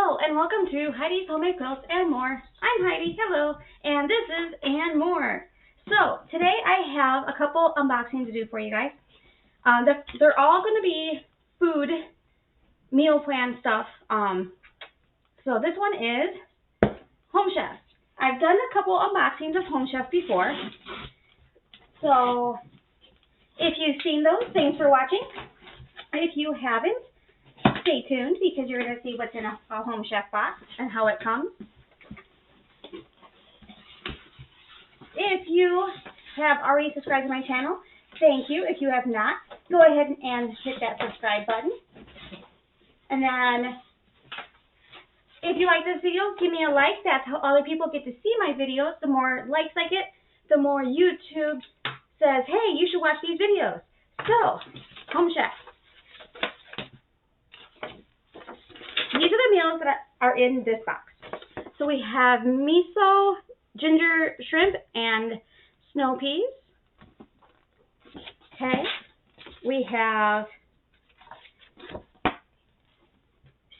Hello and welcome to Heidi's Homemade Quilts and More. I'm Heidi, hello, and this is and more. So today I have a couple unboxings to do for you guys. They're all going to be food, meal plan stuff. So this one is Home Chef. I've done a couple unboxings of Home Chef before. So if you've seen those, thanks for watching. If you haven't, stay tuned because you're going to see what's in a Home Chef box and how it comes. If you have already subscribed to my channel, thank you. If you have not, go ahead and hit that subscribe button. And then if you like this video, give me a like. That's how other people get to see my videos. The more likes I get, the more YouTube says, hey, you should watch these videos. So, Home Chef. These are the meals that are in this box. So we have miso, ginger shrimp, and snow peas. Okay. We have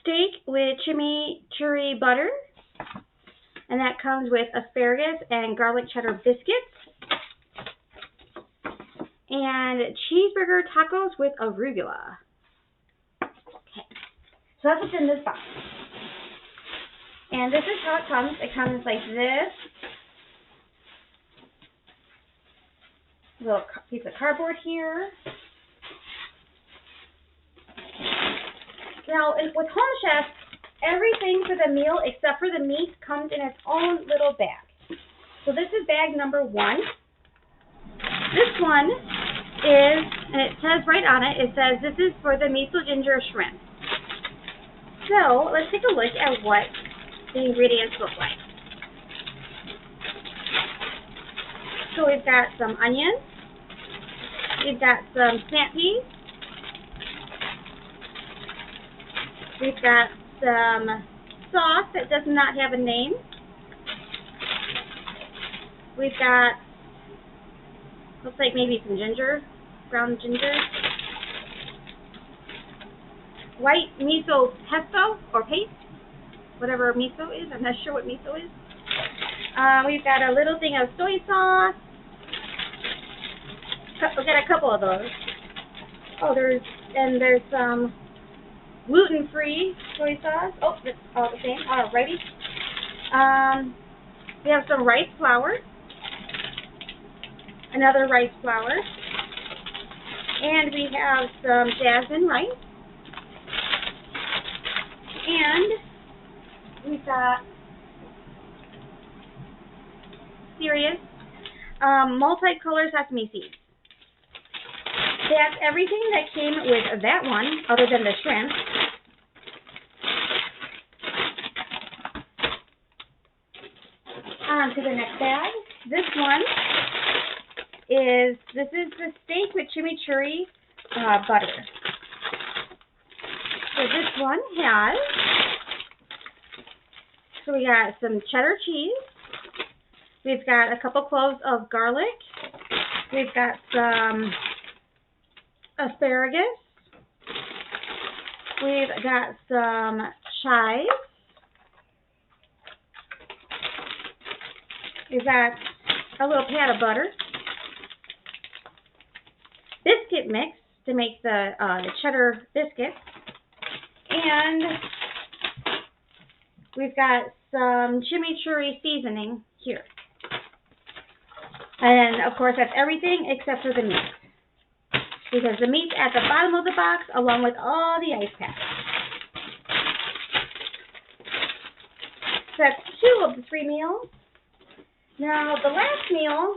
steak with chimichurri butter. And that comes with asparagus and garlic cheddar biscuits. And cheeseburger tacos with arugula. So that's what's in this box. And this is how it comes. It comes like this. Little piece of cardboard here. Now, with Home Chef, everything for the meal except for the meat comes in its own little bag. So this is bag number 1. This one is, and it says right on it, it says this is for the miso ginger shrimp. So, let's take a look at what the ingredients look like. So we've got some onions, we've got some snap peas, we've got some sauce that does not have a name, we've got, looks like maybe some ginger, ground ginger, white miso pesto or paste, whatever miso is. I'm not sure what miso is. We've got a little thing of soy sauce. We've got a couple of those. Oh, there's some gluten-free soy sauce. Oh, that's all the same. Alrighty. We have some rice flour. Another rice flour. And we have some jasmine rice. And we've got serious multicolor sesame seeds. That's everything that came with that one, other than the shrimp. On to the next bag. This one is the steak with chimichurri butter. So this one has, so we got some cheddar cheese, we've got a couple cloves of garlic, we've got some asparagus, we've got some chives, we've got a little pat of butter, biscuit mix to make the cheddar biscuits, and we've got some chimichurri seasoning here. And of course that's everything except for the meat, because the meat's at the bottom of the box along with all the ice packs. So that's 2 of the 3 meals. Now the last meal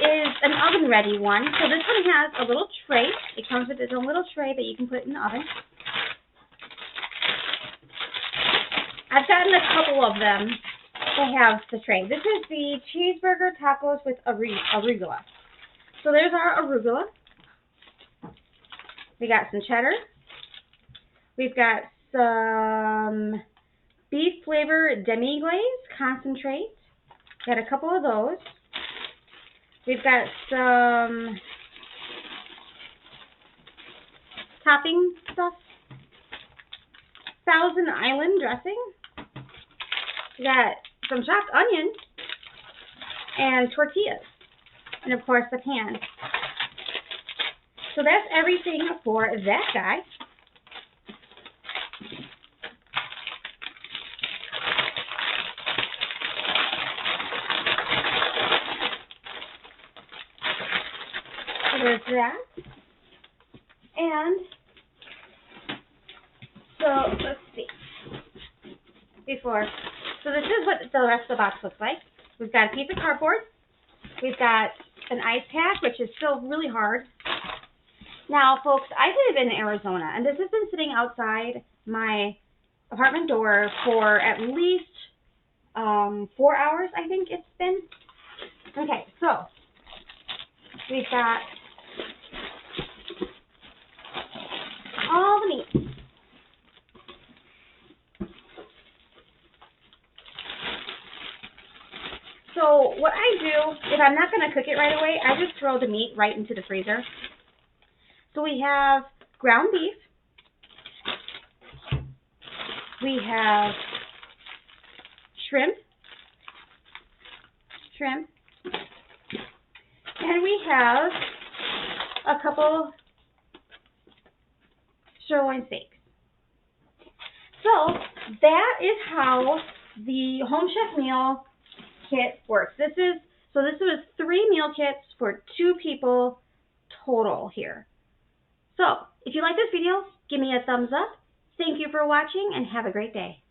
is an oven ready one. So this one has a little tray. It comes with its own little tray that you can put in the oven. I've gotten a couple of them that have the tray. This is the cheeseburger tacos with arugula. So there's our arugula. We got some cheddar. We've got some beef flavor demi-glaze concentrate. Got a couple of those. We've got some topping stuff. Thousand Island dressing. We got some chopped onion and tortillas. And of course the pan. So that's everything for that guy. So there's that. And so let's see. So this is what the rest of the box looks like. We've got a piece of cardboard. We've got an ice pack, which is still really hard. Now, folks, I live in Arizona, and this has been sitting outside my apartment door for at least 4 hours, I think it's been. Okay, so we've got all the meat. So what I do, if I'm not going to cook it right away, I just throw the meat right into the freezer. So we have ground beef. We have shrimp. And we have a couple sirloin steaks. So that is how the Home Chef meal kit works. This was 3 meal kits for 2 people total here. So if you like this video, give me a thumbs up. Thank you for watching and have a great day.